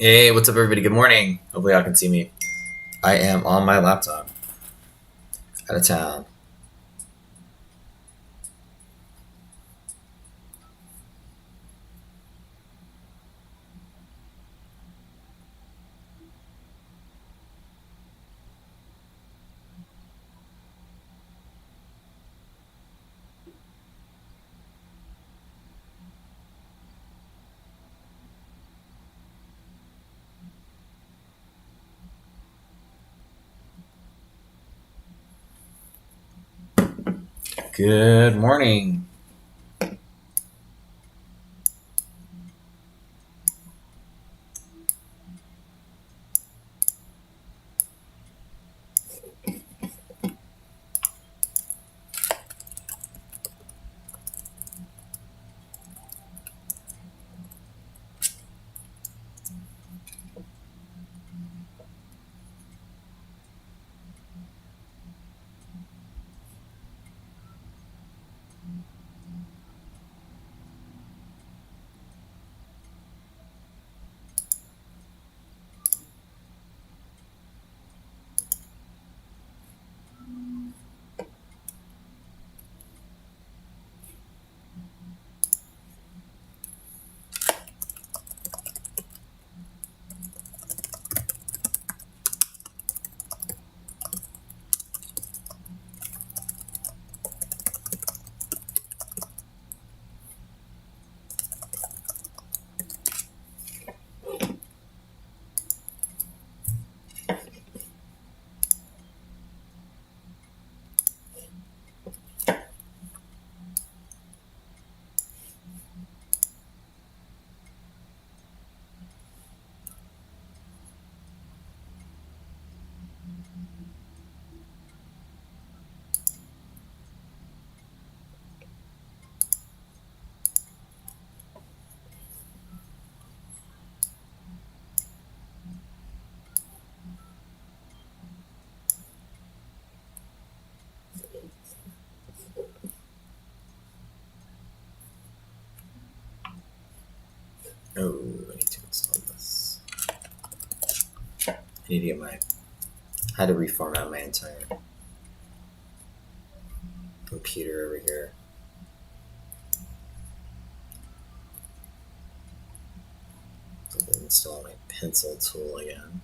Hey, what's up, everybody? Good morning. Hopefully, y'all can see me. I am on my laptop, out of town. Good morning. Oh, I need to install this. I need to get my. I had to reformat my entire computer over here. So I can install my pencil tool again.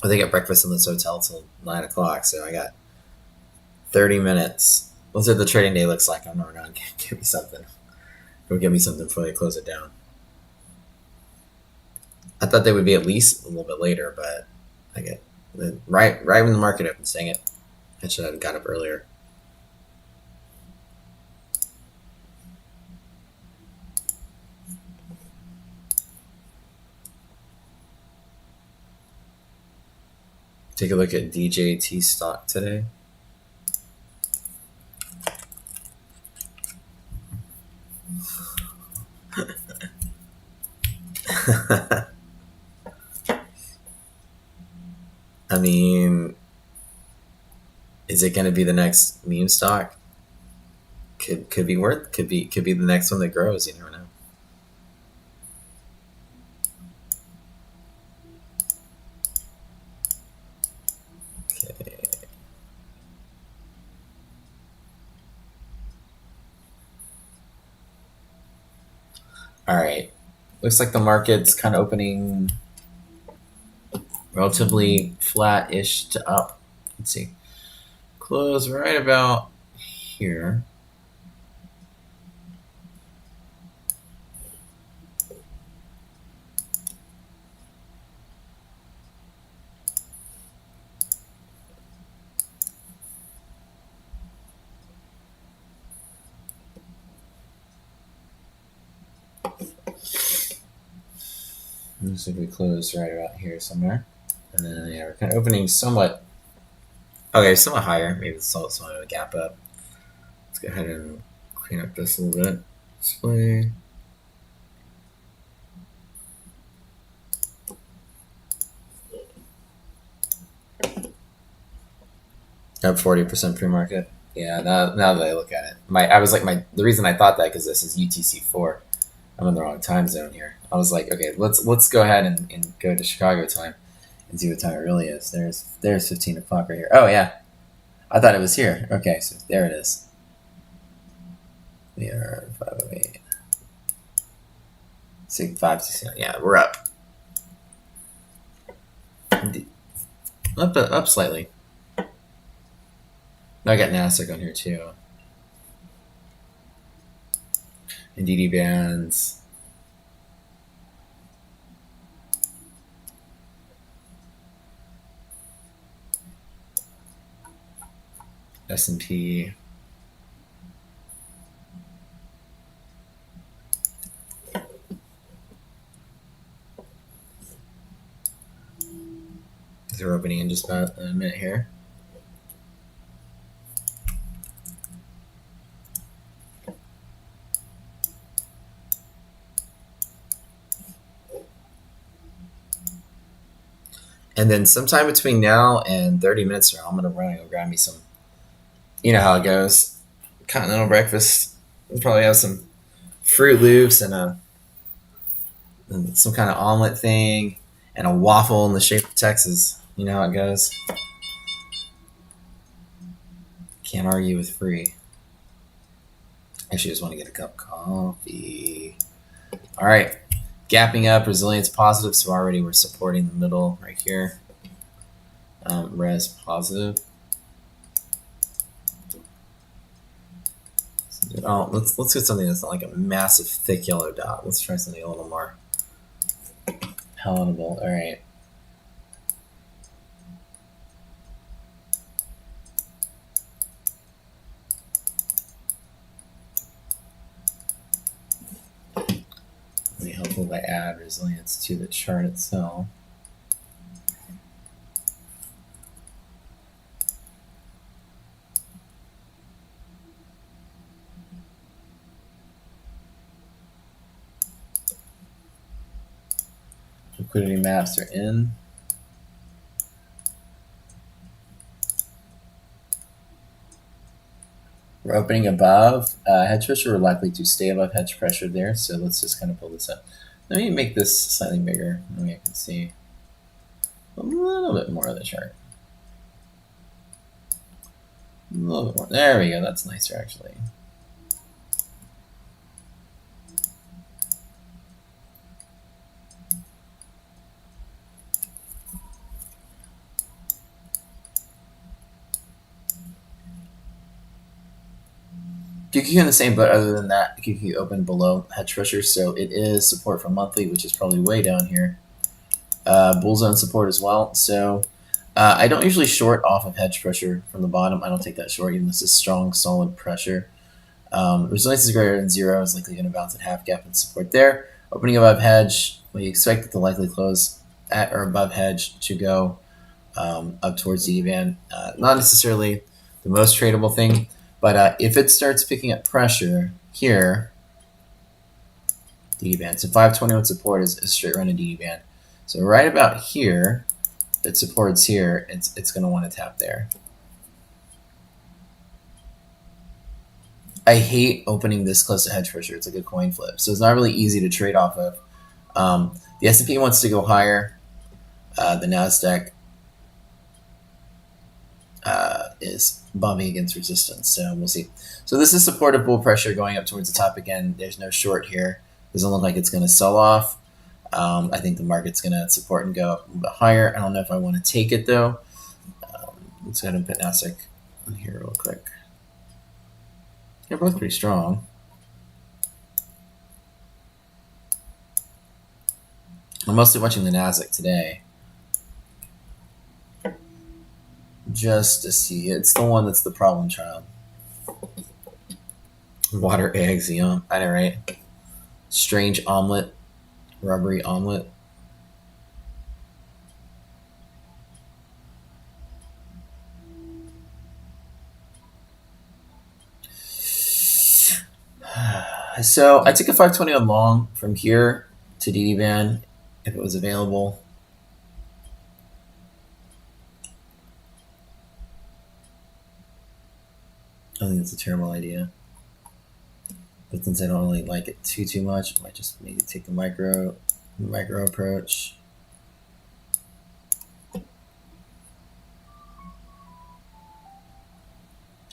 I think I get breakfast in this hotel till 9 o'clock, so I got 30 minutes. We'll see what the trading day looks like. I'm not going to give me something. Go get me something before they close it down. I thought they would be at least a little bit later, but I get right when the market opens. Dang it! I should have got up earlier. Take a look at DJT stock today. I mean, is it going to be the next meme stock? Could be the next one that grows. You never know. Okay. All right. Looks like the market's kind of opening relatively flat-ish to up. Let's see. Close right about here. Looks like we closed right about here somewhere. And then, yeah, we're kind of opening somewhat. Okay, somewhat higher. Maybe it's somewhat of a gap up. Let's go ahead and clean up this a little bit. Display. Up 40% pre-market. Yeah, now that I look at it, the reason I thought that because this is UTC4. I'm in the wrong time zone here. I was like, okay, let's go ahead and go to Chicago time and see what time it really is. There's 15 o'clock right here. Oh yeah, I thought it was here. Okay, so there it is. We are 508. 569. Yeah, we're up. Up slightly. I got NASDAQ on here too. And DD bands. S&P. They're opening in just about a minute here. And then sometime between now and 30 minutes, I'm going to run and go grab me some, you know how it goes, continental breakfast. We'll probably have some Fruit Loops and some kind of omelet thing and a waffle in the shape of Texas. You know how it goes. Can't argue with free. Actually, just want to get a cup of coffee. All right. Gapping up, resilience positive, so already we're supporting the middle right here. Res positive. Oh, let's get something that's not like a massive thick yellow dot. Let's try something a little more palatable. All right. Be helpful if I add resilience to the chart itself. Liquidity maps are in. We're opening above. Hedge pressure, we're likely to stay above hedge pressure there, so let's just kind of pull this up. Let me make this slightly bigger. Maybe I can see a little bit more of the chart. A little bit more. There we go. That's nicer, actually. QQ in the same boat. Other than that, QQ opened below hedge pressure, so it is support for monthly, which is probably way down here. Bull zone support as well. So I don't usually short off of hedge pressure from the bottom. I don't take that short, even though this is strong, solid pressure. Resilience is greater than 0. Is likely going to bounce at half gap and support there. Opening above hedge, we expect it to likely close at or above hedge to go up towards the band. Not necessarily the most tradable thing. But if it starts picking up pressure here, DD band. So 521 support is a straight run in DD band. So right about here, it supports here. It's going to want to tap there. I hate opening this close to hedge pressure. It's like a coin flip. So it's not really easy to trade off of. The S&P wants to go higher. The NASDAQ is bumping against resistance, so we'll see. So this is supportive bull pressure going up towards the top again. There's no short here. Doesn't look like it's going to sell off. I think the market's going to support and go up a little bit higher. I don't know if I want to take it though. Let's go ahead and put NASDAQ on here real quick. They're both pretty strong. I'm mostly watching the NASDAQ today, just to see. It's the one that's the problem child. Water eggs, yum. I know, right? Strange omelet, rubbery omelet. So I took a 520 on long from here to DD band if it was available. I think that's a terrible idea. But since I don't really like it too much, I might just maybe take the micro approach.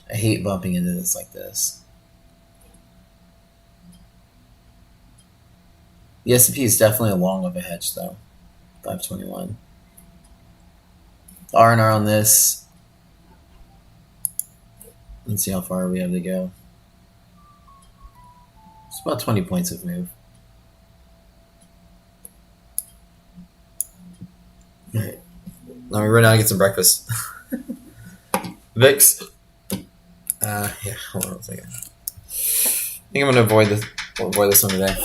I hate bumping into this like this. The S&P is definitely a long of a hedge though. 521. R&R on this. Let's see how far we have to go. It's about 20 points of move. All right. Let me run out and get some breakfast. VIX. Yeah, hold on a second. I think I'm gonna avoid this one today.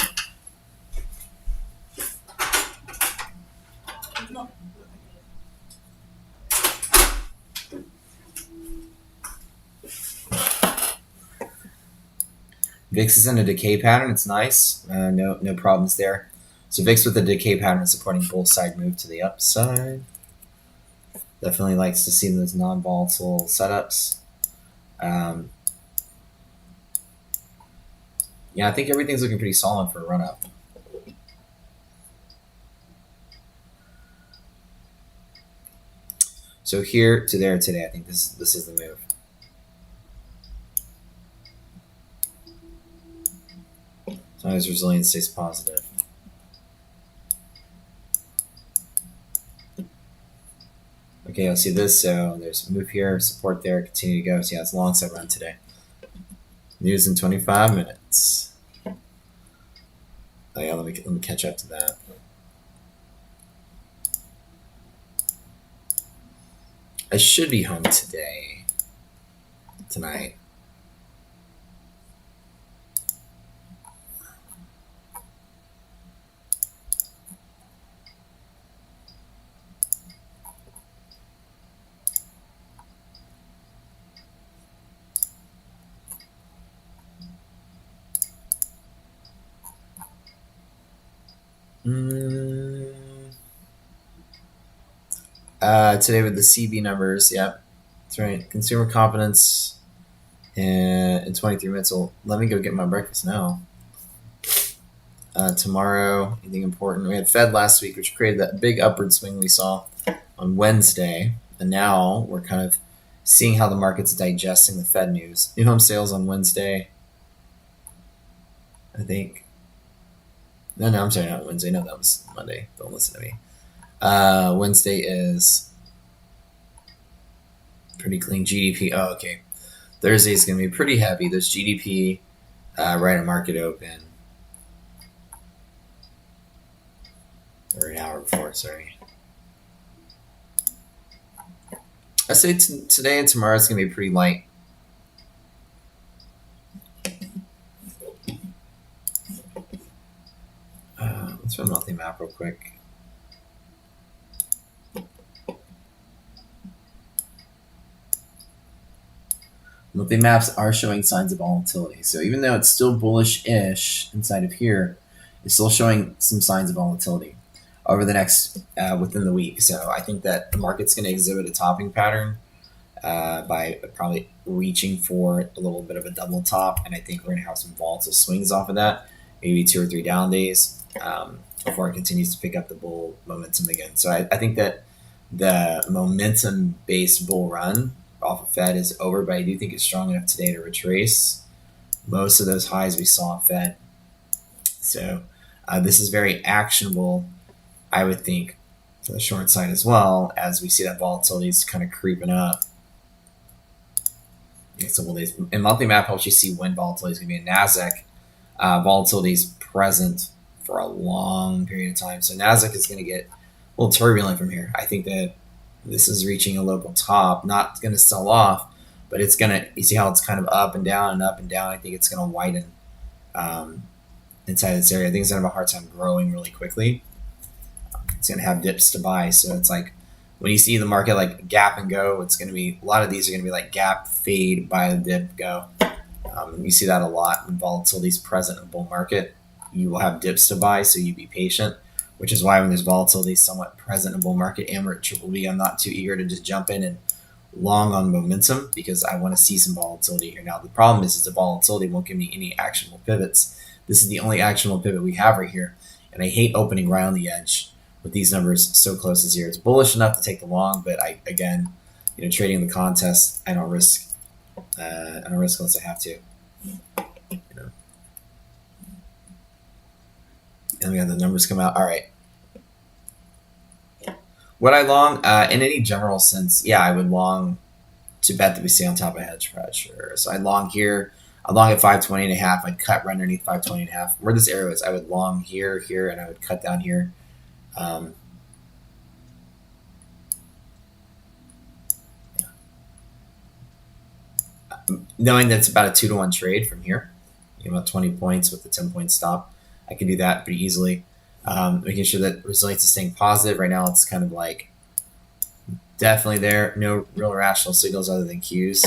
VIX is in a decay pattern. It's nice. No problems there. So VIX with the decay pattern is supporting bull side move to the upside. Definitely likes to see those non-volatile setups. Yeah, I think everything's looking pretty solid for a run up. So here to there today, I think this is the move. As long as resilience stays positive. Okay, I'll see this. So there's a move here, support there, continue to go. So yeah, it's a long side run today. News in 25 minutes. Oh yeah, let me catch up to that. I should be home tonight. Today with the CB numbers, yeah, that's right. Consumer confidence in 23 minutes. So let me go get my breakfast now. Tomorrow, anything important? We had Fed last week, which created that big upward swing we saw on Wednesday, and now we're kind of seeing how the market's digesting the Fed news. New home sales on Wednesday, I think. No, I'm sorry, not Wednesday. No, that was Monday. Don't listen to me. Wednesday is pretty clean. GDP. Oh, okay. Thursday is going to be pretty heavy. There's GDP right at market open. Or an hour before, sorry. I say today and tomorrow it's going to be pretty light. Let's run monthly map real quick. Monthly maps are showing signs of volatility. So even though it's still bullish-ish inside of here, it's still showing some signs of volatility over the next within the week. So I think that the market's going to exhibit a topping pattern by probably reaching for a little bit of a double top, and I think we're going to have some volatile swings off of that, maybe 2 or 3 down days before it continues to pick up the bull momentum again. So I think that the momentum-based bull run off of Fed is over, but I do think it's strong enough today to retrace most of those highs we saw at Fed. So this is very actionable, I would think, for the short side as well, as we see that volatility is kind of creeping up. Next couple days. And monthly map helps you see when volatility is going to be in NASDAQ. Volatility is present for a long period of time. So NASDAQ is going to get a little turbulent from here. I think that this is reaching a local top, not going to sell off, but it's going to, you see how it's kind of up and down and up and down. I think it's going to widen inside this area. I think it's gonna have a hard time growing really quickly. It's gonna have dips to buy, so it's like when you see the market like gap and go, it's gonna be a lot of these are gonna be like gap, fade, buy the dip, go. You see that a lot when volatility is present in a bull market. You will have dips to buy, so you be patient. Which is why when there's volatility somewhat present in a bull market, and we're at triple B, I'm not too eager to just jump in and long on momentum because I want to see some volatility here. Now the problem is the volatility won't give me any actionable pivots. This is the only actionable pivot we have right here, and I hate opening right on the edge with these numbers so close to zero. It's bullish enough to take the long, but I again, trading the contest, I don't risk. I don't risk unless I have to. And we got the numbers come out. All right. Would I long? In any general sense, yeah, I would long to bet that we stay on top of hedge pressure. So I'd long here. I'd long at 520 and a half. I'd cut right underneath 520 and a half. Where this arrow is, I would long here, here, and I would cut down here. Um, Knowing that it's about a 2-to-1 trade from here, about 20 points with the 10-point stop, I can do that pretty easily. Making sure that resilience is staying positive. Right now, it's kind of like definitely there. No real rational signals other than Qs.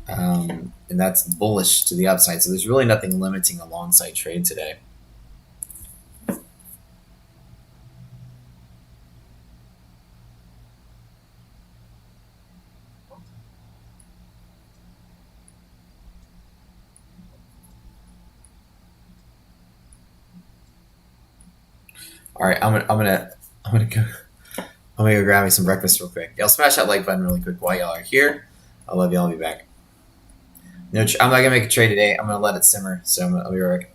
And that's bullish to the upside. So there's really nothing limiting a long side trade today. All right, I'm gonna go grab me some breakfast real quick. Y'all smash that like button really quick while y'all are here. I love y'all. I'll be back. No, I'm not gonna make a trade today. I'm gonna let it simmer. So I'll be right back.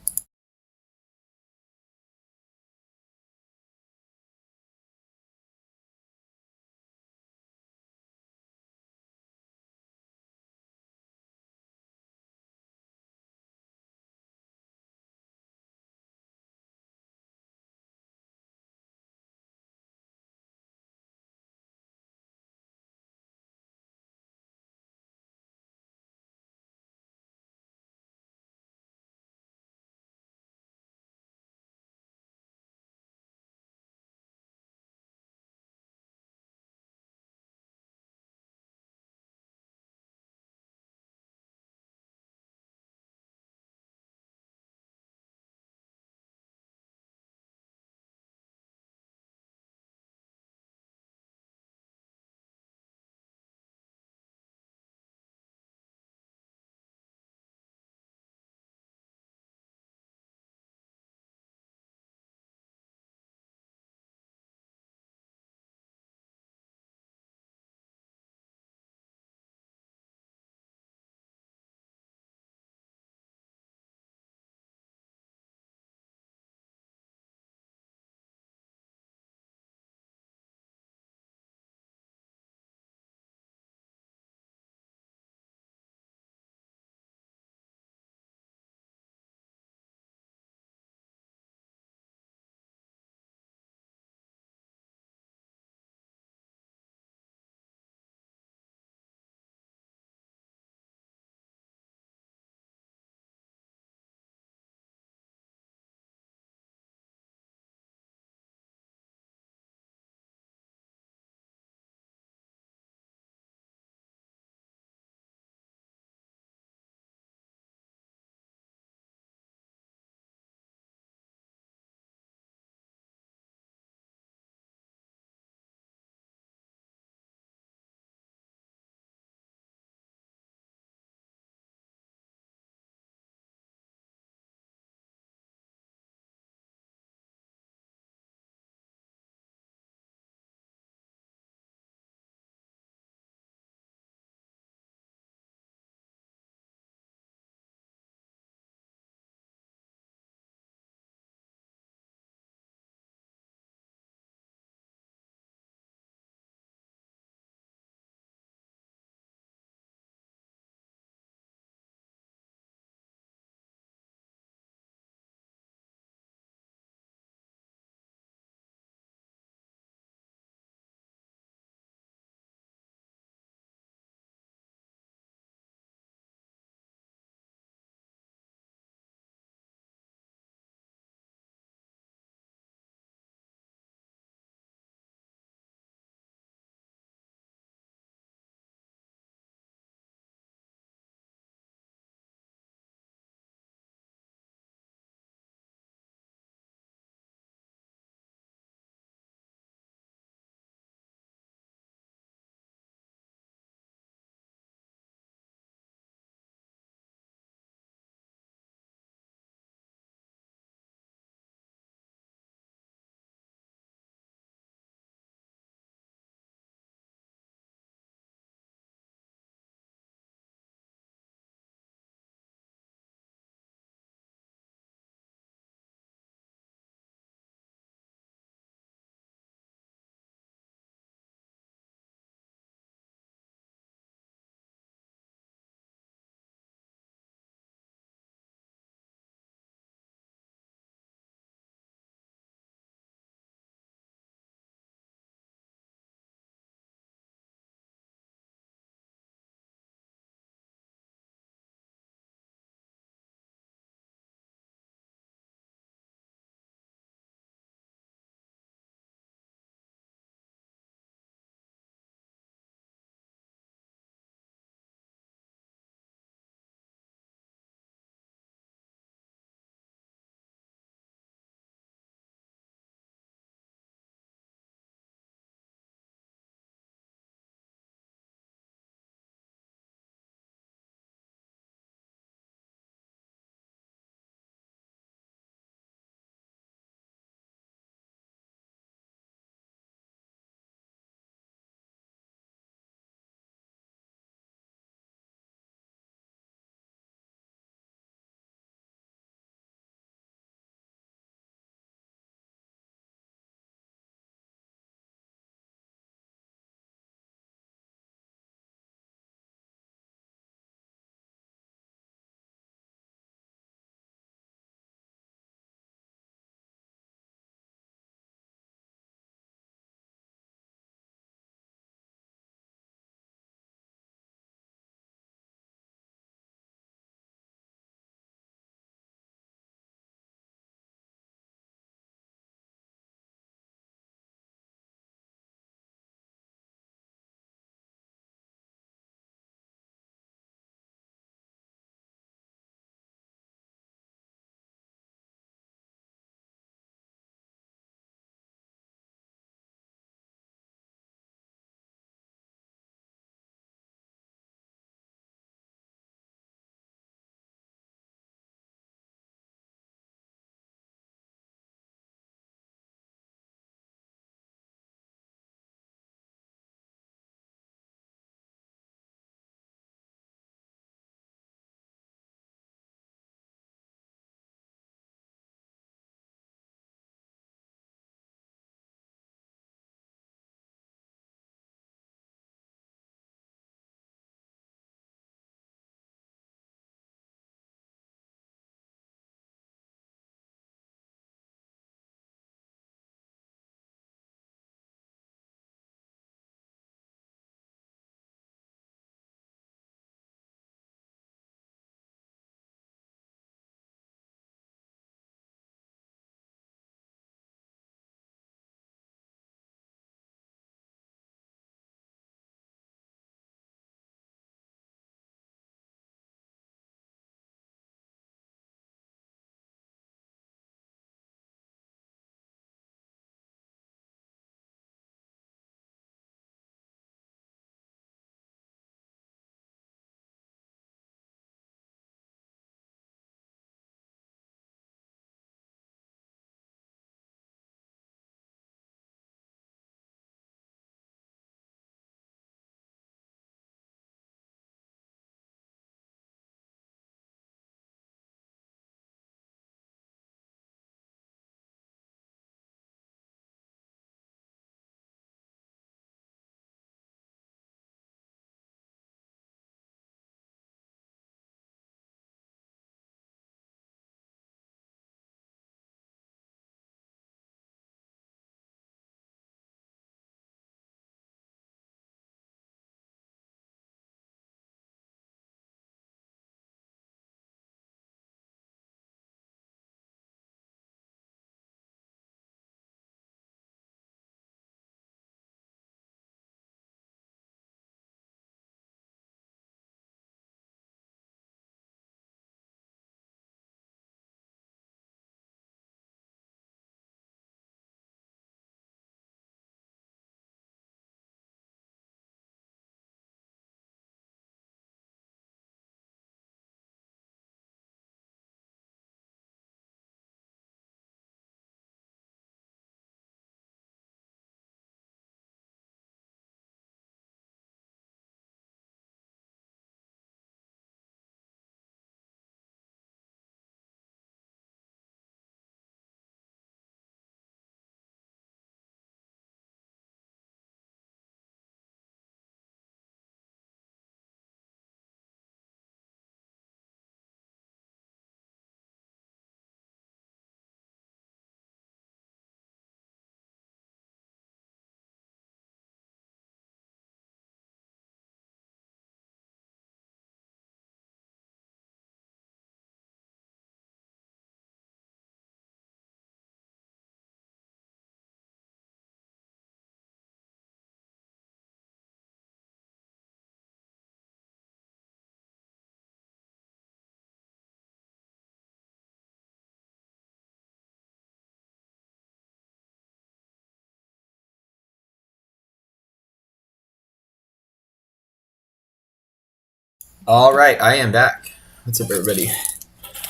All right, I am back. What's up, everybody?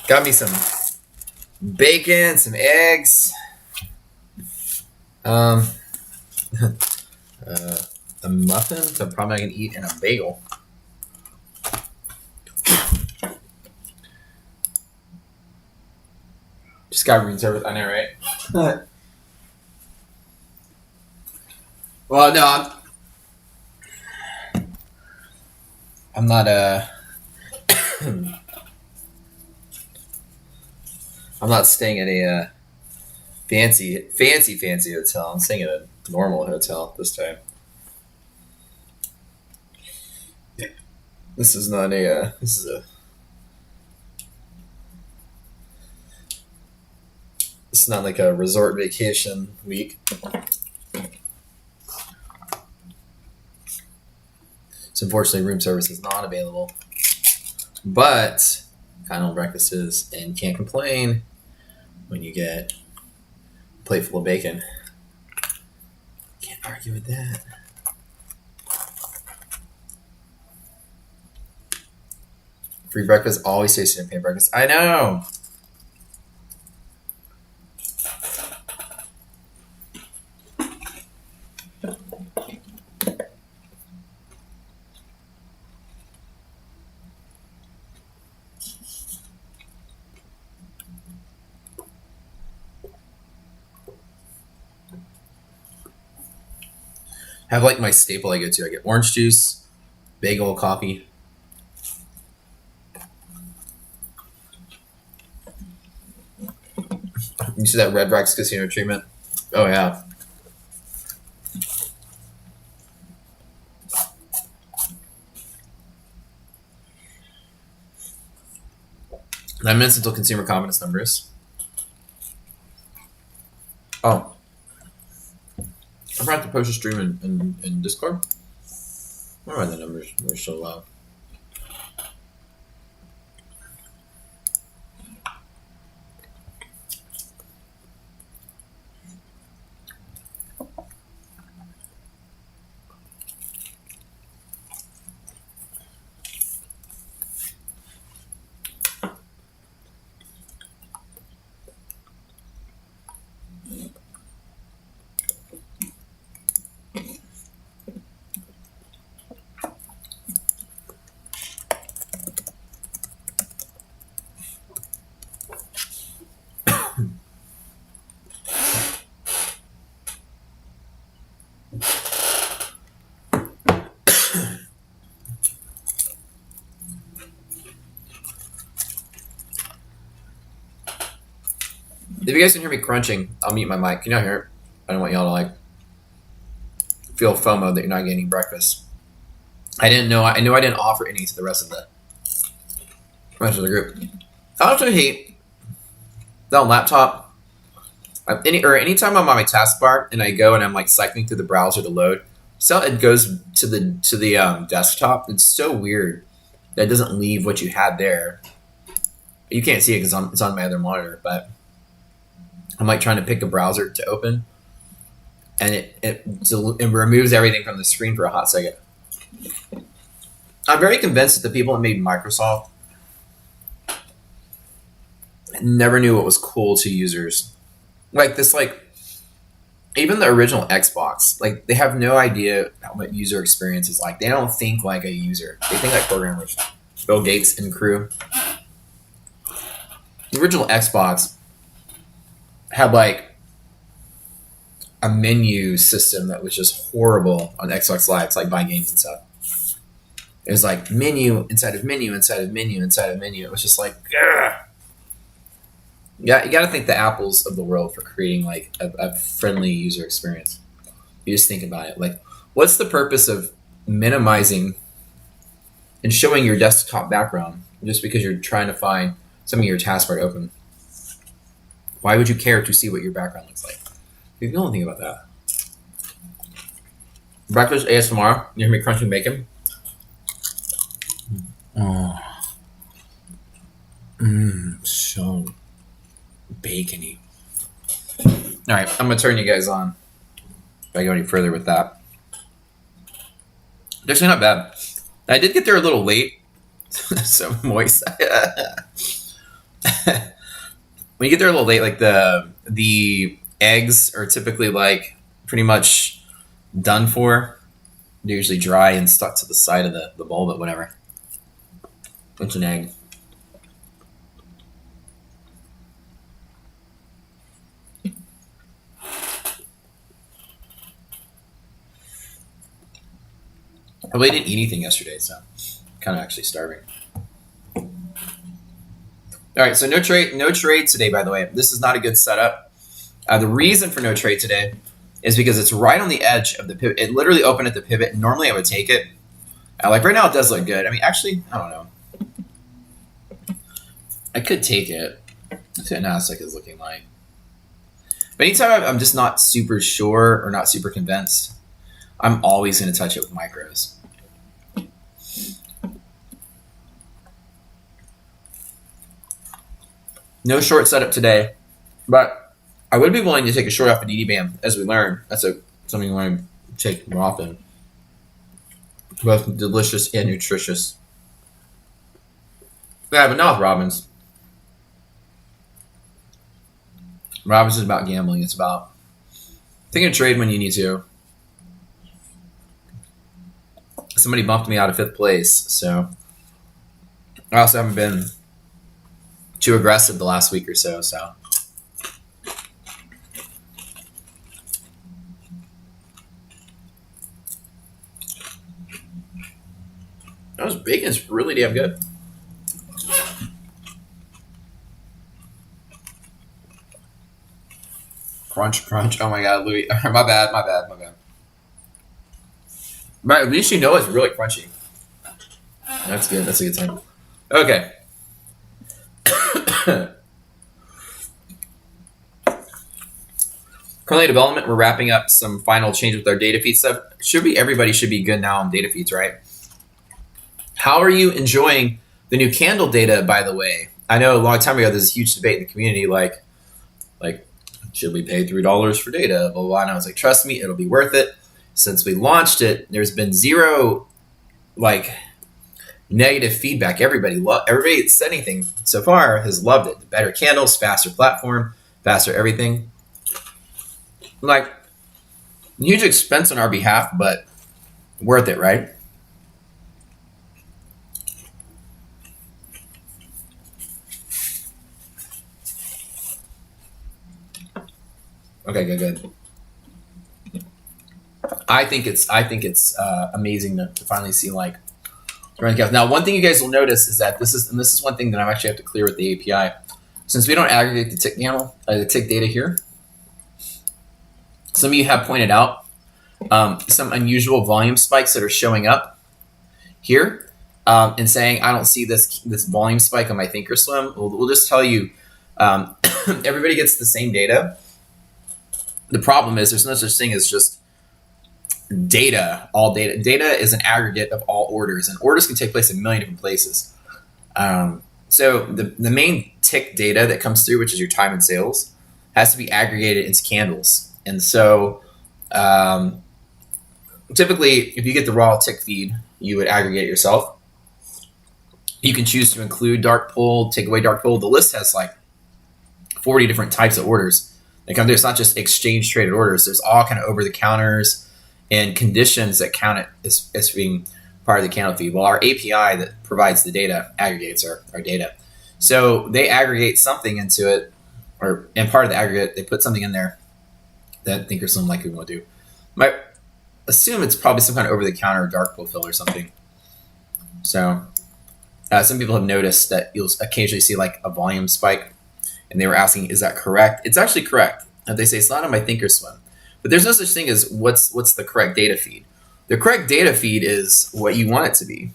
Got me some bacon, some eggs, uh, a muffin, so I'm probably not gonna eat, and a bagel. Just got room service. I know, right? Well, no, I'm not I'm not staying at a fancy hotel. I'm staying at a normal hotel this time. This is not a. This is a. It's not like a resort vacation week. So unfortunately, room service is not available. But continental breakfast is, and can't complain when you get a plate full of bacon. Can't argue with that. Free breakfast always tastes champagne breakfast. I know. Have like my staple I go to. I get orange juice, bagel, coffee. You see that Red Rocks Casino treatment? Oh yeah. And I meant until consumer confidence numbers. Oh. I forgot to post a stream in Discord. Why are the numbers were so low? If you guys can hear me crunching, I'll mute my mic. Can y'all hear it? I don't want y'all to like feel FOMO that you're not getting breakfast. I didn't know. I knew I didn't offer any to the rest of the group. I also hate that on laptop. Anytime I'm on my taskbar and I go and I'm like cycling through the browser to load, so it goes to the desktop. It's so weird that it doesn't leave what you had there. You can't see it because it's on my other monitor, but I'm like trying to pick a browser to open, and it removes everything from the screen for a hot second. I'm very convinced that the people that made Microsoft never knew what was cool to users. Like this, like even the original Xbox, like they have no idea what user experience is like. They don't think like a user. They think like programmers. Bill Gates and crew. The original Xbox had like a menu system that was just horrible on Xbox Live. It's like buying games and stuff. It was like menu inside of menu inside of menu inside of menu. It was just like, ugh. Yeah, you got to thank the Apples of the world for creating like a friendly user experience. You just think about it. Like, what's the purpose of minimizing and showing your desktop background just because you're trying to find some of your taskbar open? Why would you care to see what your background looks like? You don't think about that. Breakfast ASMR. You hear me crunching bacon? Oh. So bacony. All right, I'm gonna turn you guys on. If I go any further with that, it's actually not bad. I did get there a little late So moist. When you get there a little late, like the eggs are typically like pretty much done for. They're usually dry and stuck to the side of the bowl, but whatever. It's an egg. I really didn't eat anything yesterday, so I'm kind of actually starving. All right, so no trade today. By the way, this is not a good setup. The reason for no trade today is because it's right on the edge of the pivot. It literally opened at the pivot. Normally, I would take it. Like right now, it does look good. I mean, actually, I don't know. I could take it. That's what Nasdaq is looking like. But anytime I'm just not super sure or not super convinced, I'm always going to touch it with micros. No short setup today, but I would be willing to take a short off the DD band as we learn. That's something I want to take more often. Both delicious and nutritious. Yeah, but not with Robbins. Robbins is about gambling. It's about taking a trade when you need to. Somebody bumped me out of 5th place, so I also haven't been too aggressive the last week or so. Those bacon's really damn good. Crunch. Oh my god, Louis. my bad. Right, at least you know it's really crunchy. That's good. That's a good time. Okay. Currently development, we're wrapping up some final changes with our data feed stuff. Everybody should be good now on data feeds, right? How are you enjoying the new candle data, by the way? I know a long time ago, there's a huge debate in the community, like, should we pay $3 for data? Blah, blah, blah. And I was like, trust me, it'll be worth it. Since we launched it, there's been zero, negative feedback. Everybody that said anything so far has loved it. The better candles, faster platform, faster everything. Huge expense on our behalf, but worth it, right? Okay, good. I think it's amazing to finally see now. One thing you guys will notice is that this is one thing that I actually have to clear with the API. Since we don't aggregate the tick data here, some of you have pointed out some unusual volume spikes that are showing up here and saying, I don't see this volume spike on my Thinkorswim. We'll just tell you, everybody gets the same data. The problem is there's no such thing as just data, all data. Data is an aggregate of all orders, and orders can take place in a million different places. So the main tick data that comes through, which is your time and sales, has to be aggregated into candles. And so typically, if you get the raw tick feed, you would aggregate it yourself. You can choose to include dark pool, take away dark pool. The list has 40 different types of orders that come through. It's not just exchange traded orders. There's all kind of over the counters and conditions that count it as being part of the candle feed. Well, our API that provides the data aggregates our data. So they aggregate something into it, and part of the aggregate, they put something in there that Thinkorswim likely will do. Might assume it's probably some kind of over-the-counter dark pool fill or something. So some people have noticed that you'll occasionally see a volume spike, and they were asking, is that correct? It's actually correct. And they say it's not on my Thinkorswim. But there's no such thing as what's the correct data feed. The correct data feed is what you want it to be.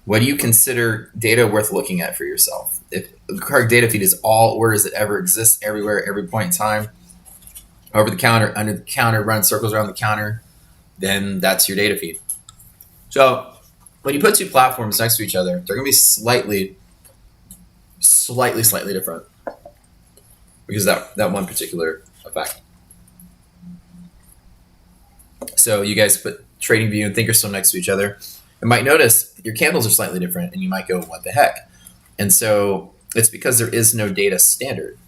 What do you consider data worth looking at for yourself? If the correct data feed is all orders that ever exist everywhere, every point in time, over the counter, under the counter, run circles around the counter, then that's your data feed. So when you put two platforms next to each other, they're going to be slightly different because of that one particular effect. So you guys put TradingView and Thinkorswim next to each other. and might notice your candles are slightly different, and you might go, what the heck? And so it's because there is no data standard.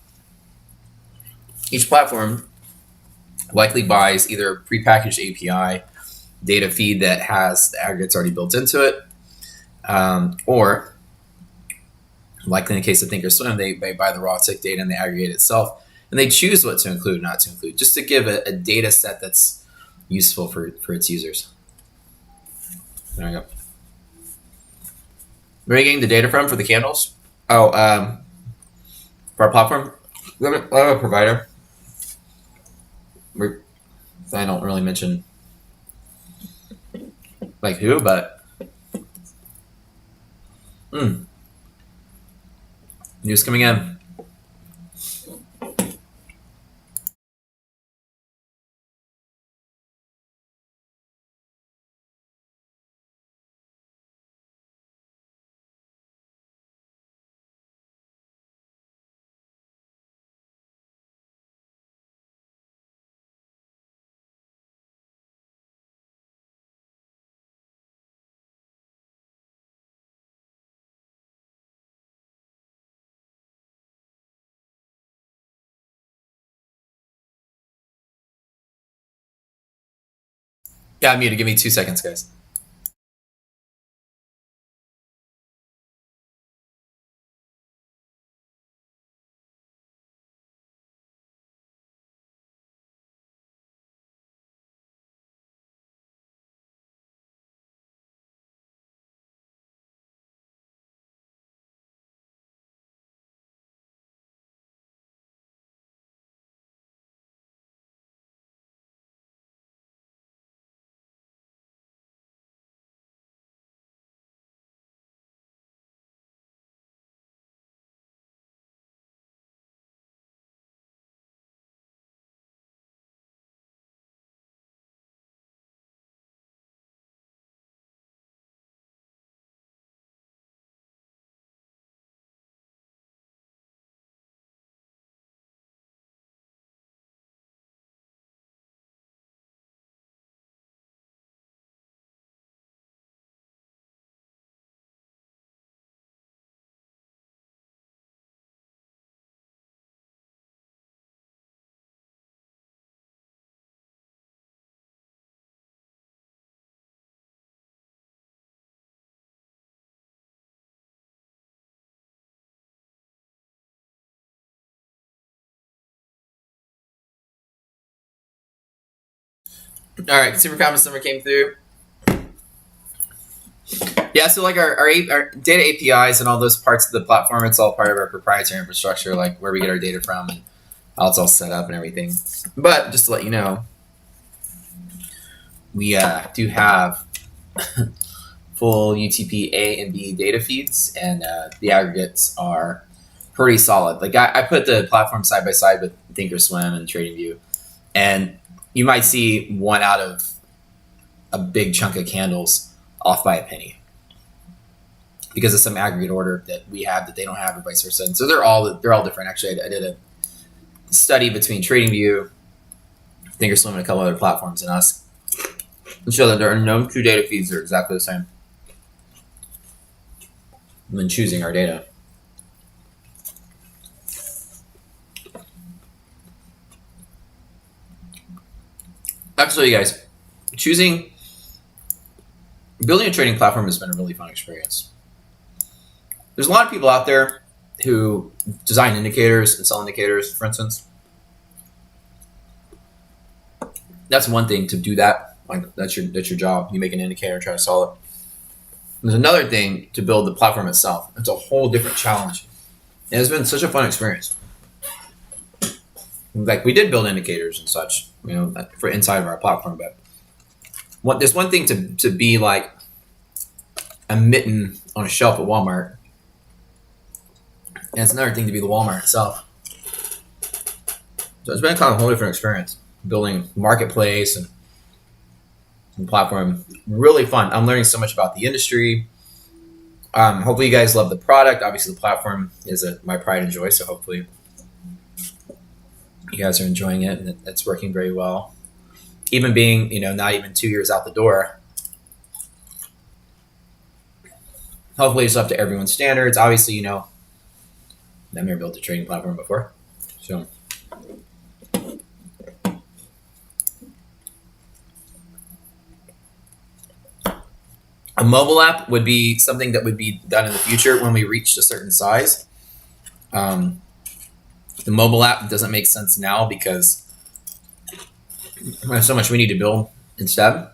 Each platform likely buys either a prepackaged API data feed that has the aggregates already built into it, or like in the case of Thinkorswim, they buy the raw tick data and they aggregate itself, and they choose what to include, not to include, just to give a data set that's useful for its users. There we go. Where are you getting the data from for the candles? Oh, for our platform, we have a provider. I don't really mention like who, but news coming in. Yeah, I'm muted. Give me 2 seconds, guys. All right, consumer comments number came through. Yeah, so like our data APIs and all those parts of the platform, it's all part of our proprietary infrastructure, like where we get our data from and how it's all set up and everything. But just to let you know, we do have full UTP A and B data feeds, and the aggregates are pretty solid. Like I put the platform side by side with Thinkorswim and TradingView, and you might see one out of a big chunk of candles off by a penny because of some aggregate order that we have that they don't have, or vice versa. And so they're all different. Actually, I did a study between TradingView, Thinkorswim, and a couple other platforms, and us, and show that there are no two data feeds that are exactly the same when choosing our data. Actually, you guys, building a trading platform has been a really fun experience. There's a lot of people out there who design indicators and sell indicators, for instance. That's one thing to do that. Like that's your job. You make an indicator and try to sell it. There's another thing to build the platform itself. It's a whole different challenge. And it's been such a fun experience. Like we did build indicators and such, for inside of our platform. But there's one thing to be like a mitten on a shelf at Walmart, and it's another thing to be the Walmart itself. So it's been kind of a whole different experience building marketplace and platform. Really fun. I'm learning so much about the industry. Hopefully you guys love the product. Obviously the platform is my pride and joy, so hopefully you guys are enjoying it and it's working very well. Even being, not even 2 years out the door, Hopefully it's up to everyone's standards. Obviously, you know, I've never built a trading platform before. So a mobile app would be something that would be done in the future when we reached a certain size. The mobile app doesn't make sense now because there's so much we need to build instead.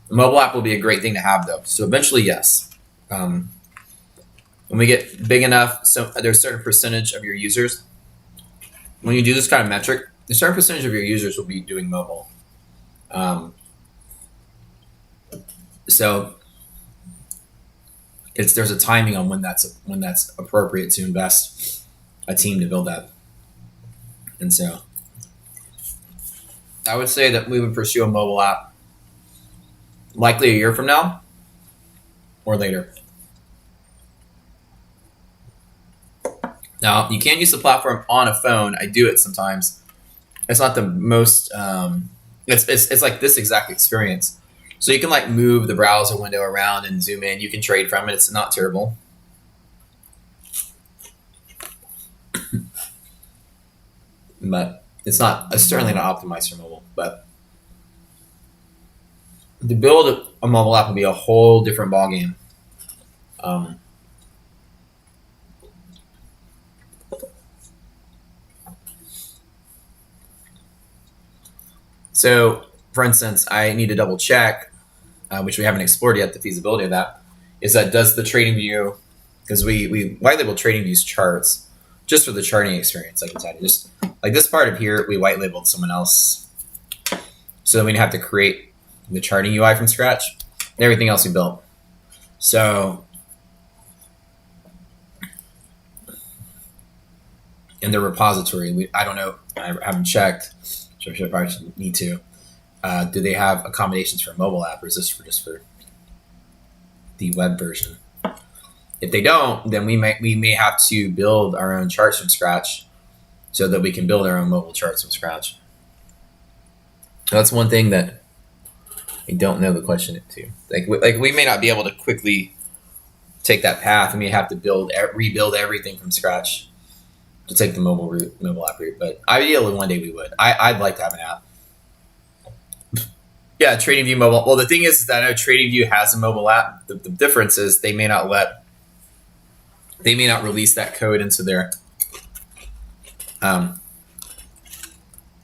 The mobile app will be a great thing to have, though. So eventually, yes. When we get big enough, so there's a certain percentage of your users. When you do this kind of metric, a certain percentage of your users will be doing mobile. So there's a timing on when that's appropriate to invest a team to build that. And so I would say that we would pursue a mobile app likely a year from now or later. Now, you can use the platform on a phone. I do it sometimes. It's not the most, it's like this exact experience. So you can like move the browser window around and zoom in. You can trade from it. It's not terrible. But it's certainly not optimized for mobile. But to build a mobile app would be a whole different ballgame. So, for instance, I need to double check, which we haven't explored yet, the feasibility of that, is that does the trading view, because we white label trading views charts just for the charting experience, I can tell you. Just like this part of here, we white labeled someone else. So then we'd have to create the charting UI from scratch and everything else we built. So in the repository, I don't know, I haven't checked. So I probably need to. Do they have accommodations for a mobile app, or is this just for the web version? If they don't, then we may have to build our own charts from scratch, so that we can build our own mobile charts from scratch. So that's one thing that I don't know the question to. Like we may not be able to quickly take that path, and we have to rebuild everything from scratch to take the mobile app route. But ideally, one day we would. I'd like to have an app. Yeah, TradingView mobile. Well, the thing is that I know TradingView has a mobile app. The difference is they may not release that code into their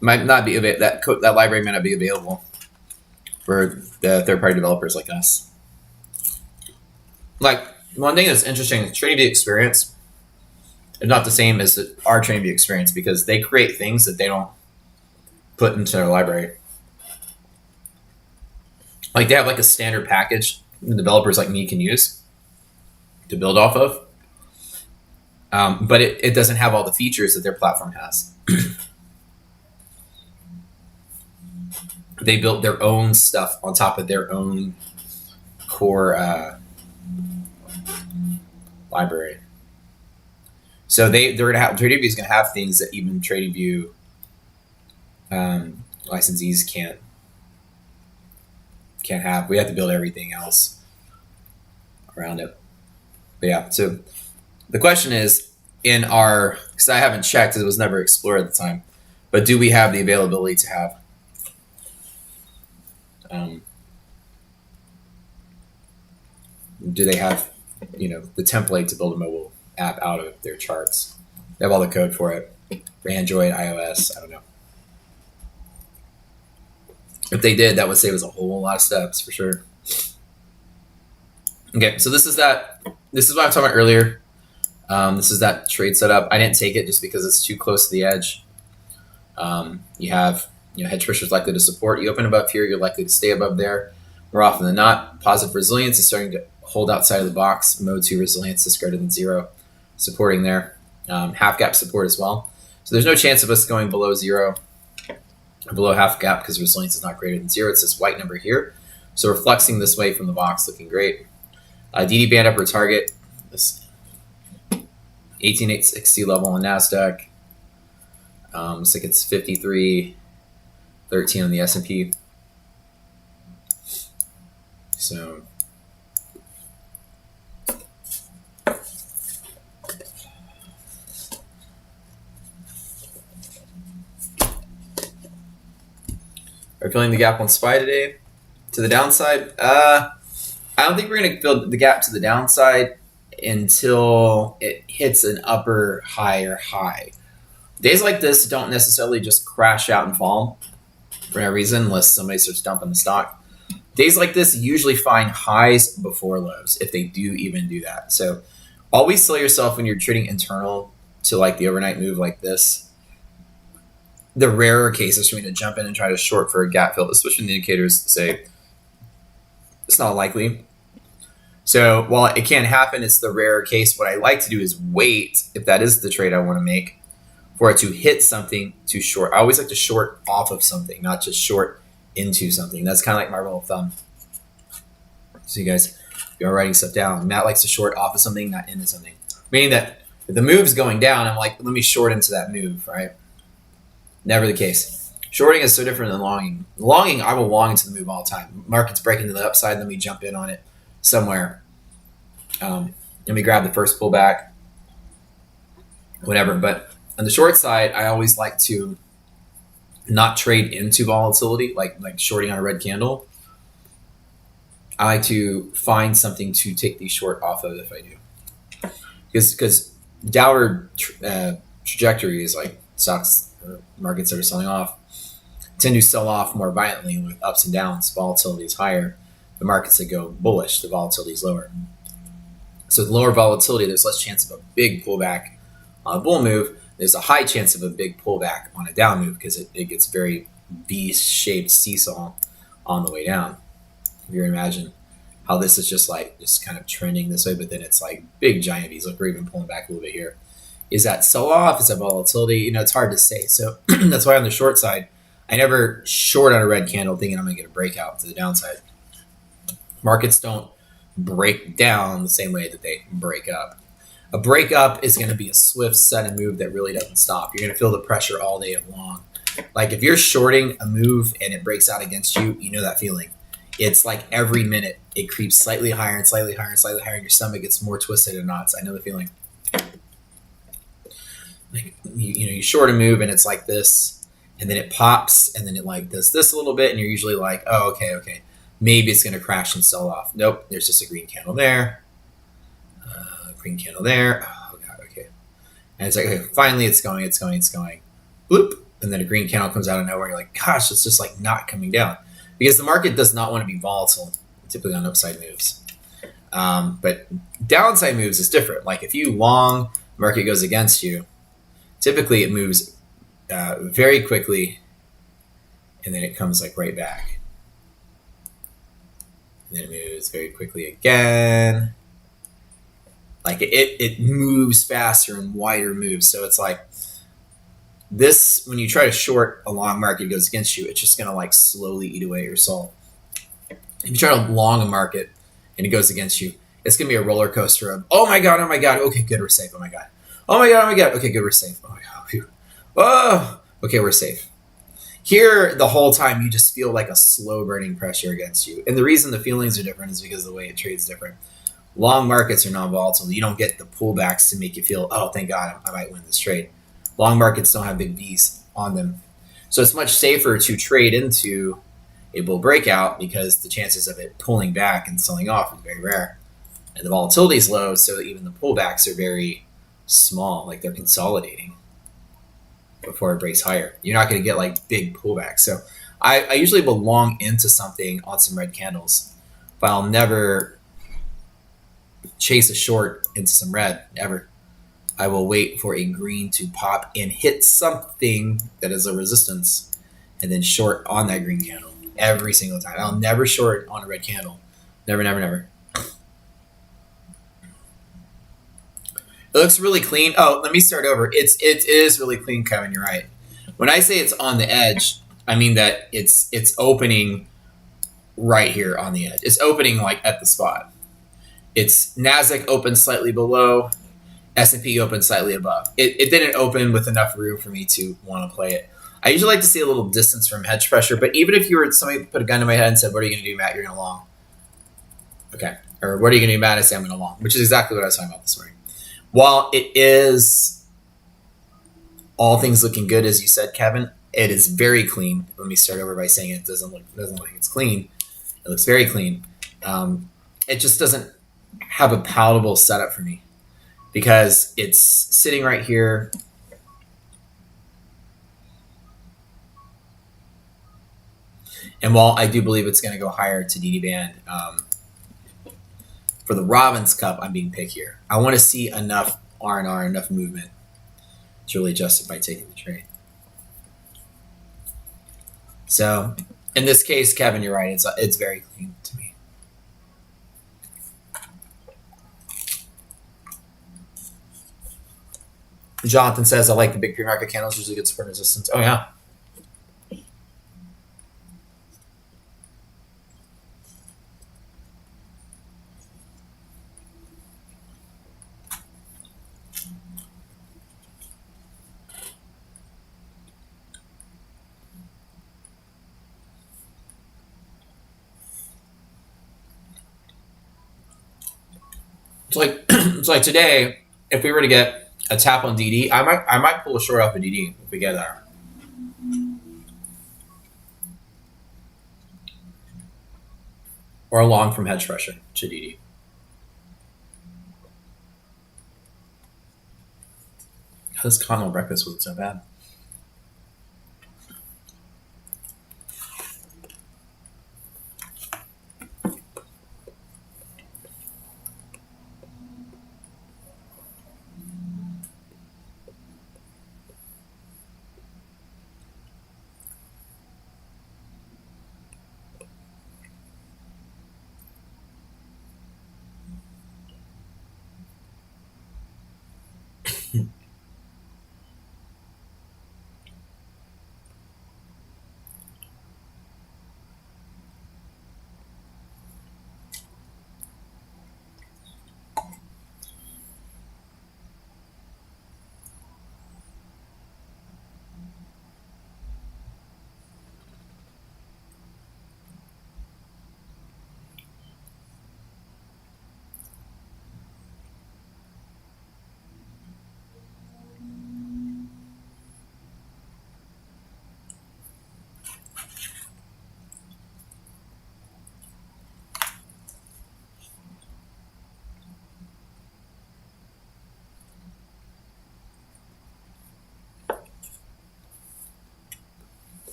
might not be that library might not be available for the third-party developers like us. Like one thing that's interesting, TradingView experience is not the same as our TradingView experience because they create things that they don't put into their library. Like they have like a standard package the developers like me can use to build off of. But it doesn't have all the features that their platform has. They built their own stuff on top of their own core library. So they're gonna have TradingView is gonna have things that even TradingView licensees can't have. We have to build everything else around it. But yeah, so the question is because I haven't checked, it was never explored at the time, but do we have the availability to have do they have the template to build a mobile app out of their charts? They have all the code for it for Android, iOS, I don't know. If they did, that would save us a whole lot of steps for sure. Okay, so this is what I was talking about earlier. This is that trade setup. I didn't take it just because it's too close to the edge. You have hedge pressure is likely to support. You open above here, you're likely to stay above there. More often than not, positive resilience is starting to hold outside of the box. Mode 2 resilience is greater than 0, supporting there. Half gap support as well. So there's no chance of us going below 0 or below half gap because resilience is not greater than 0. It's this white number here. So we're flexing this way from the box, looking great. DD band upper target, this 18,860 level on NASDAQ. Looks like it's 53.13 on the S&P. So Are we filling the gap on SPY today to the downside? I don't think we're going to fill the gap to the downside until it hits an upper higher high. Days like this don't necessarily just crash out and fall for no reason unless somebody starts dumping the stock. Days like this usually find highs before lows, if they do even do that. So always tell yourself when you're trading internal to like the overnight move like this, the rarer cases for me to jump in and try to short for a gap fill, especially when the indicators say it's not likely. So while it can happen, it's the rarer case. What I like to do is wait, if that is the trade I want to make, for it to hit something to short. I always like to short off of something, not just short into something. That's kind of like my rule of thumb. So you guys, you're writing stuff down. Matt likes to short off of something, not into something. Meaning that if the move's going down, I'm like, let me short into that move, right? Never the case. Shorting is so different than longing. Longing, I will long into the move all the time. Market's breaking to the upside, then we jump in on it somewhere. And we grab the first pullback, whatever. But on the short side, I always like to not trade into volatility, like shorting on a red candle. I like to find something to take the short off of if I do. Because downward trajectory is like stocks or markets that are selling off tend to sell off more violently with ups and downs. Volatility is higher. The markets that go bullish, the volatility is lower. So with lower volatility, there's less chance of a big pullback on a bull move. There's a high chance of a big pullback on a down move because it gets very V-shaped seesaw on the way down. If you imagine how this is just kind of trending this way, but then it's like big giant V's. Look, we're even pulling back a little bit here. Is that sell-off? Is that volatility? It's hard to say. So that's why on the short side, I never short on a red candle thinking I'm going to get a breakout to the downside. Markets don't break down the same way that they break up. A breakup is going to be a swift sudden move that really doesn't stop. You're going to feel the pressure all day long. Like if you're shorting a move and it breaks out against you, you know that feeling. It's like every minute it creeps slightly higher and slightly higher and slightly higher, and your stomach gets more twisted in knots. I know the feeling. Like you short a move and it's like this, and then it pops, and then it like does this a little bit, and you're usually like, oh, okay. Maybe it's going to crash and sell off. Nope, there's just a green candle there. Green candle there. Oh, God, okay. And it's like, okay, finally it's going. Bloop. And then a green candle comes out of nowhere. You're like, gosh, it's just like not coming down. Because the market does not want to be volatile, typically on upside moves. But downside moves is different. Like if you long, market goes against you, typically it moves very quickly, and then it comes like right back. And then it moves very quickly again. Like it moves faster and wider moves. So it's like this, when you try to short a long market goes against you, it's just going to like slowly eat away at your soul. If you try to long a market and it goes against you, it's going to be a roller coaster of, oh my God. Okay, good. We're safe. Oh my God. Okay, good. We're safe. Oh my God. Phew. Oh, okay. We're safe. Here, the whole time, you just feel like a slow burning pressure against you. And the reason the feelings are different is because the way it trades different. Long markets are non-volatile. You don't get the pullbacks to make you feel, oh, thank God, I might win this trade. Long markets don't have big V's on them. So it's much safer to trade into a bull breakout because the chances of it pulling back and selling off is very rare. And the volatility is low, so even the pullbacks are very small, like they're consolidating before it breaks higher. You're not going to get like big pullbacks. So I usually will long into something on some red candles, but I'll never chase a short into some red, ever. I will wait for a green to pop and hit something that is a resistance and then short on that green candle every single time. I'll never short on a red candle. Never. It looks really clean. Oh, let me start over. It is really clean, Kevin. You're right. When I say it's on the edge, I mean that it's opening right here on the edge. It's opening like at the spot. It's NASDAQ open slightly below, S&P open slightly above. It didn't open with enough room for me to want to play it. I usually like to see a little distance from hedge pressure, but even if you were somebody put a gun to my head and said, what are you going to do, Matt? You're going to long. Okay. Or what are you going to do, Matt? I say I'm going to long, which is exactly what I was talking about this morning. While it is all things looking good, as you said, Kevin, it is very clean. Let me start over by saying it doesn't look like it's clean. It looks very clean. It just doesn't have a palatable setup for me because it's sitting right here. And while I do believe it's going to go higher to DD band, for the Robbins Cup, I'm being pickier. I want to see enough R&R, enough movement to really justify taking the trade. So in this case, Kevin, you're right. It's very clean to me. Jonathan says, I like the big pre-market candles, usually good support resistance. Oh, yeah. It's like today, if we were to get a tap on DD, I might pull a short off of DD if we get there. Or a long from hedge pressure to DD. This continental breakfast wasn't so bad.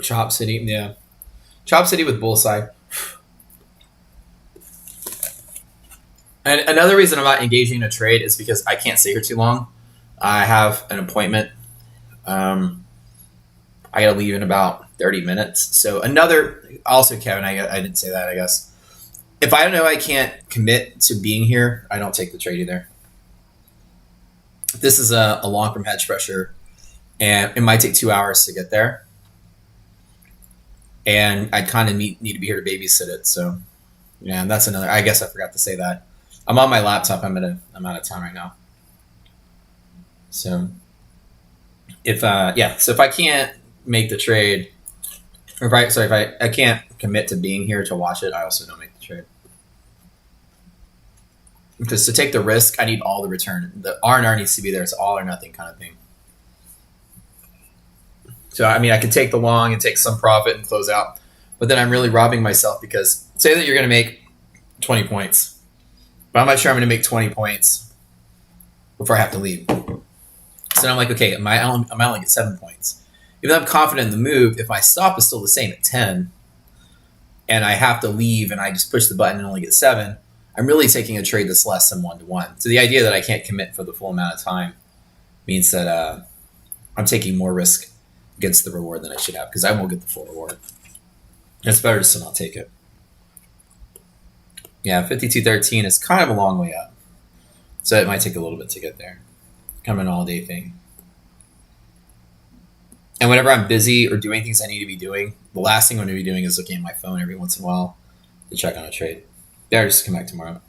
Chop City, yeah. Chop City with bullseye. And another reason I'm not engaging in a trade is because I can't stay here too long. I have an appointment. I got to leave in about 30 minutes. So also, Kevin, I didn't say that, I guess. If I know I can't commit to being here, I don't take the trade either. This is a long from hedge pressure, and it might take 2 hours to get there. And I kind of need to be here to babysit it. So, yeah, and that's another. I guess I forgot to say that. I'm on my laptop. I'm out of time right now. So, if I can't make the trade, or if I can't commit to being here to watch it, I also don't make the trade. Because to take the risk, I need all the return. The R&R needs to be there. It's all or nothing kind of thing. So, I mean, I could take the long and take some profit and close out. But then I'm really robbing myself because say that you're going to make 20 points. But I'm not sure I'm going to make 20 points before I have to leave. So I'm like, okay, I only get 7 points. Even though I'm confident in the move, if my stop is still the same at 10 and I have to leave and I just push the button and only get 7, I'm really taking a trade that's less than 1-to-1. So the idea that I can't commit for the full amount of time means that I'm taking more risk against the reward than I should have because I won't get the full reward. It's better just to not take it. Yeah, 52.13 is kind of a long way up. So it might take a little bit to get there. Kind of an all-day thing. And whenever I'm busy or doing things I need to be doing, the last thing I'm going to be doing is looking at my phone every once in a while to check on a trade. Yeah, I'll just come back tomorrow.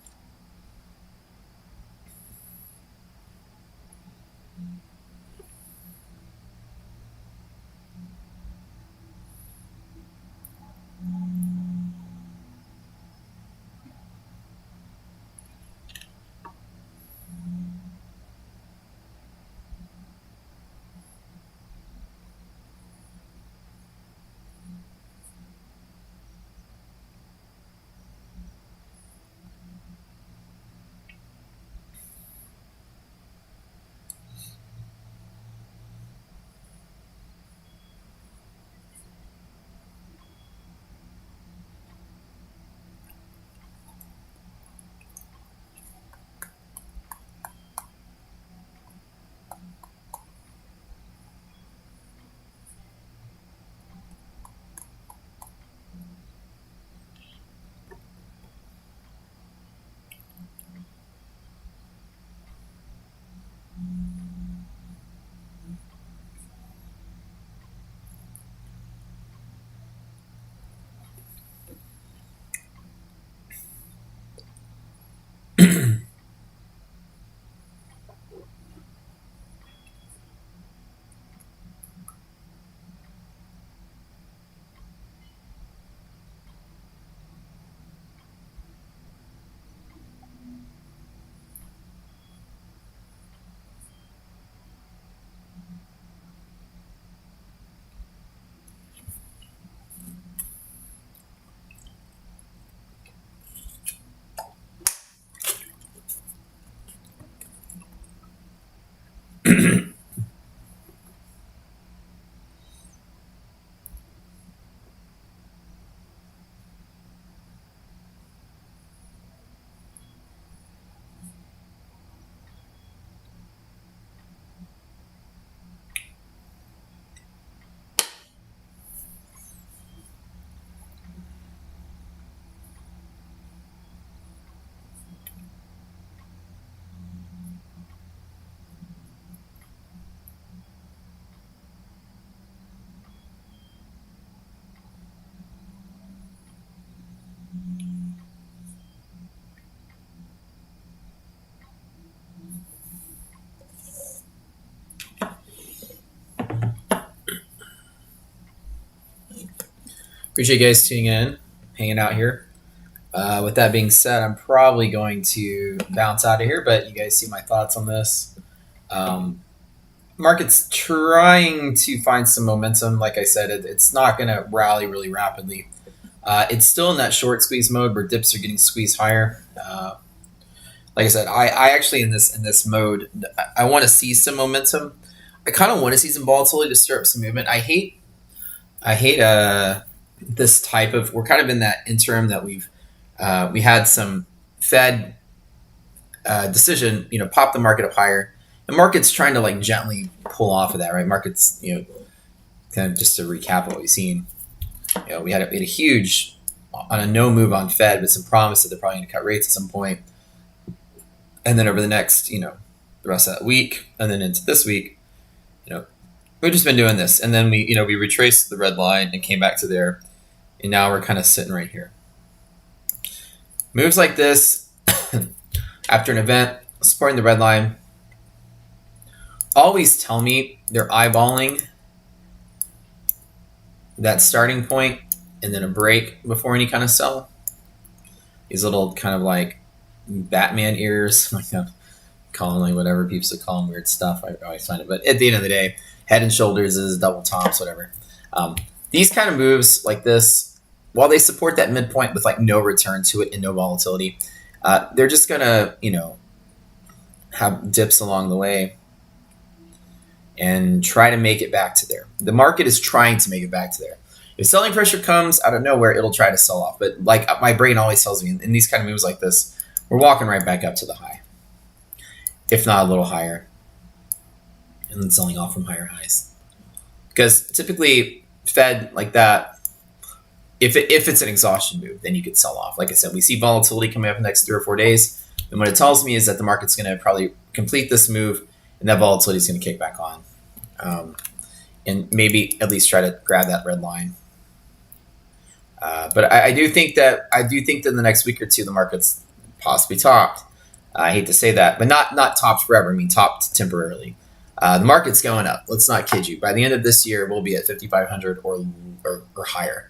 Appreciate you guys tuning in, hanging out here. With that being said, I'm probably going to bounce out of here, but you guys see my thoughts on this. Um, Market's trying to find some momentum. Like I said, it's not going to rally really rapidly. It's still in that short squeeze mode where dips are getting squeezed higher. Like I said, I actually in this mode, I want to see some momentum. I kind of want to see some volatility to stir up some movement. I hate this type of. We're kind of in that interim that we had some Fed decision, pop the market up higher. The market's trying to like gently pull off of that, right? Markets, kind of just to recap what we've seen. We had a huge on a no move on Fed with some promise that they're probably going to cut rates at some point. And then over the next, the rest of that week and then into this week, we've just been doing this. And then we retraced the red line and came back to there. And now we're kind of sitting right here. Moves like this after an event, supporting the red line, always tell me they're eyeballing that starting point and then a break before any kind of sell. These little kind of like Batman ears, like calling like whatever people should call them weird stuff. I always find it, but at the end of the day, head and shoulders is double tops, whatever. These kind of moves like this, while they support that midpoint with like no return to it and no volatility, they're just gonna have dips along the way and try to make it back to there. The market is trying to make it back to there. If selling pressure comes out of nowhere, it'll try to sell off. But like my brain always tells me in these kind of moves like this, we're walking right back up to the high, if not a little higher, and then selling off from higher highs. Because typically Fed like that, if it's an exhaustion move, then you could sell off. Like I said, we see volatility coming up in the next 3 or 4 days. And what it tells me is that the market's going to probably complete this move and that volatility is going to kick back on. And maybe at least try to grab that red line. But I do think that in the next week or two, the market's possibly topped. I hate to say that, but not topped forever. I mean, topped temporarily. The market's going up. Let's not kid you. By the end of this year, we'll be at 5,500 or higher.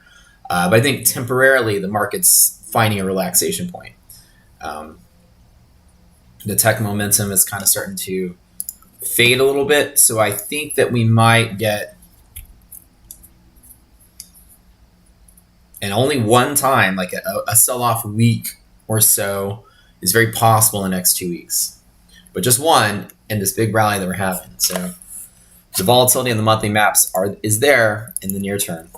But I think temporarily the market's finding a relaxation point. The tech momentum is kind of starting to fade a little bit. So I think that we might get, and only one time, like a sell-off week or so is very possible in the next 2 weeks. But just one in this big rally that we're having. So the volatility in the monthly maps is there in the near term.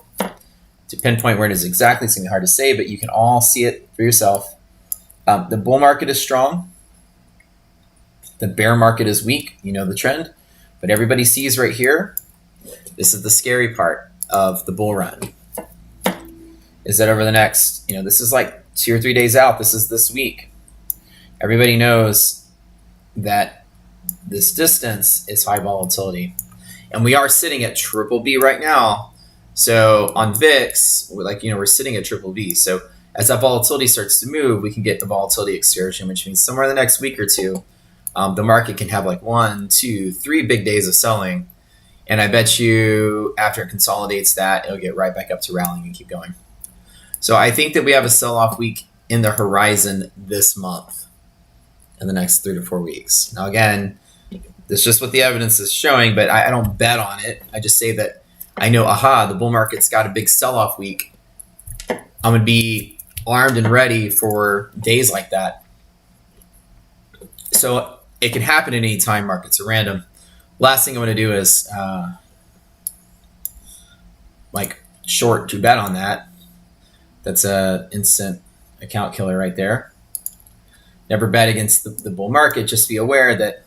To pinpoint where it is exactly, it's going to be hard to say, but you can all see it for yourself. The bull market is strong. The bear market is weak. You know the trend. But everybody sees right here, this is the scary part of the bull run, is that over the next, this is like 2 or 3 days out. This is this week. Everybody knows that this distance is high volatility. And we are sitting at triple B right now. So on VIX, we're sitting at triple B. So as that volatility starts to move, we can get the volatility excursion, which means somewhere in the next week or two, the market can have like 1, 2, 3 big days of selling. And I bet you after it consolidates that, it'll get right back up to rallying and keep going. So I think that we have a sell-off week in the horizon this month in the next 3 to 4 weeks. Now, again, that's just what the evidence is showing, but I don't bet on it. I just say that I know, the bull market's got a big sell-off week. I'm going to be armed and ready for days like that. So it can happen at any time. Markets are random. Last thing I'm going to do is short to bet on that. That's a instant account killer right there. Never bet against the bull market. Just be aware that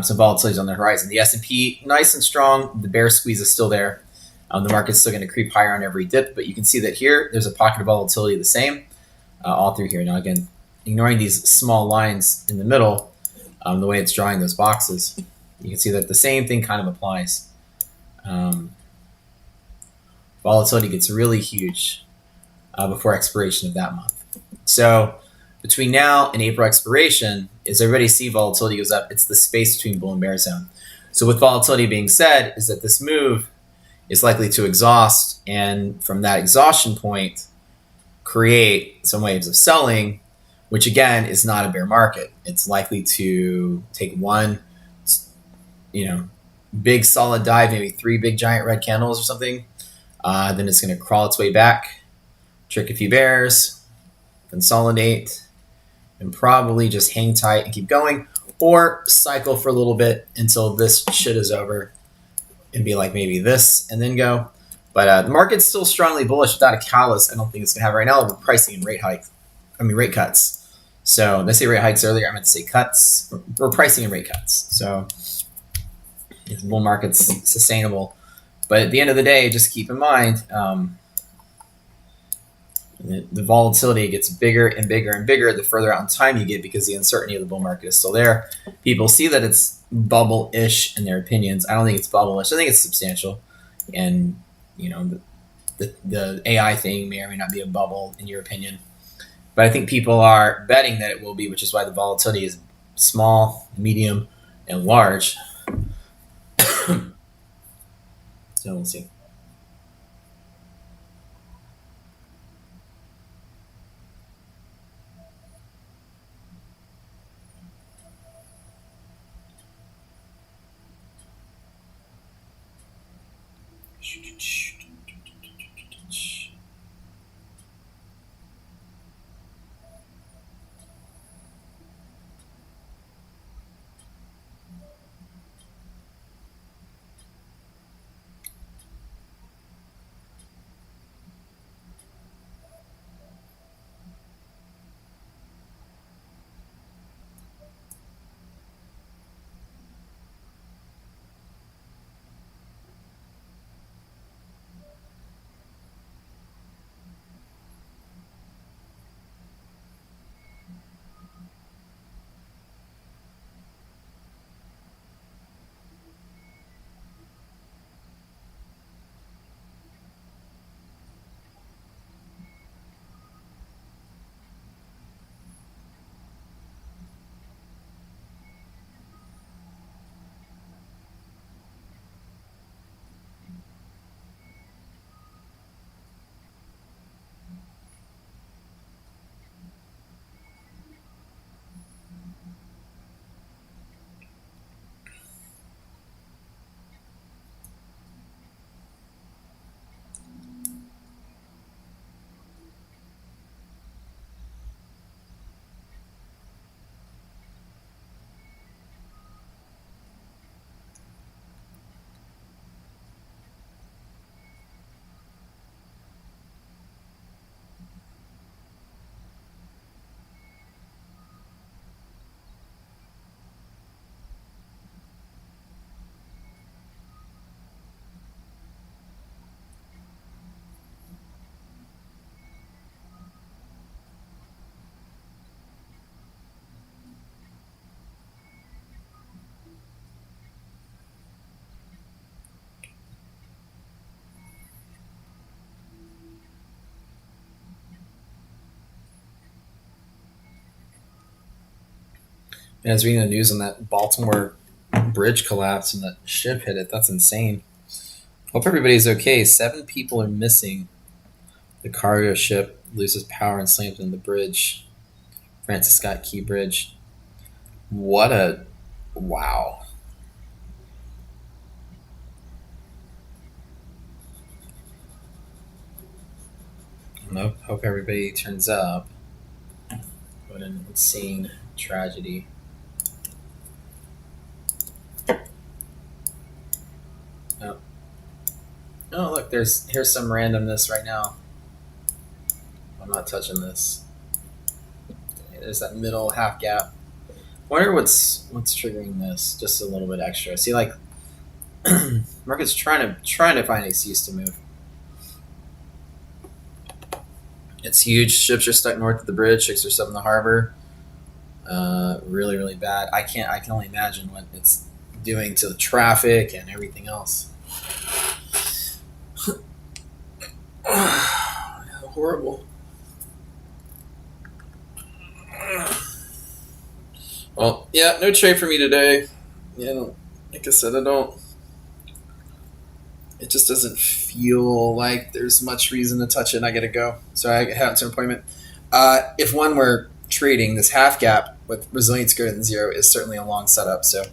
some volatility is on the horizon. The S&P, nice and strong. The bear squeeze is still there. The market's still going to creep higher on every dip, but you can see that here, there's a pocket of volatility the same all through here. Now, again, ignoring these small lines in the middle, the way it's drawing those boxes, you can see that the same thing kind of applies. Volatility gets really huge before expiration of that month. So between now and April expiration, as everybody see volatility goes up, it's the space between bull and bear zone. So with volatility being said, is that this move is likely to exhaust, and from that exhaustion point, create some waves of selling, which again is not a bear market. It's likely to take one, big solid dive, maybe 3 big giant red candles or something. Then it's going to crawl its way back, trick a few bears, consolidate, and probably just hang tight and keep going, or cycle for a little bit until this shit is over and be like maybe this and then go. But the market's still strongly bullish without a catalyst. I don't think it's going to have right now. We're pricing in rate cuts. So did I say rate hikes earlier? I meant to say cuts. We're pricing in rate cuts. So the bull market's sustainable. But at the end of the day, just keep in mind, the volatility gets bigger and bigger and bigger the further out in time you get, because the uncertainty of the bull market is still there. People see that it's bubble-ish in their opinions. I don't think it's bubble-ish. I think it's substantial. And, the AI thing may or may not be a bubble in your opinion. But I think people are betting that it will be, which is why the volatility is small, medium, and large. So we'll see. And I was reading the news on that Baltimore bridge collapse and that ship hit it. That's insane. Hope everybody's okay. 7 people are missing. The cargo ship loses power and slams into the bridge. Francis Scott Key Bridge. What a wow. Hope everybody turns up. What an insane tragedy. Oh, look, here's some randomness right now. I'm not touching this. Okay, there's that middle half gap. Wonder what's triggering this just a little bit extra. See, like market's trying to find an excuse to move. It's huge. Ships are stuck north of the bridge. 6 or 7 in the harbor. Really, really bad. I can only imagine what it's doing to the traffic and everything else. Horrible. Well, yeah, no trade for me today. Yeah, like I said, I don't it just doesn't feel like there's much reason to touch it, and I gotta go. So I have an appointment. If one were trading, this half gap with resilience greater than zero is certainly a long setup. So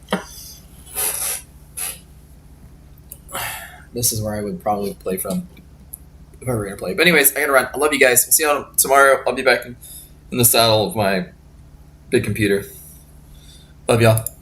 this is where I would probably play from if I were going to play. But anyways, I gotta run. I love you guys. We'll see you on tomorrow. I'll be back in the saddle of my big computer. Love y'all.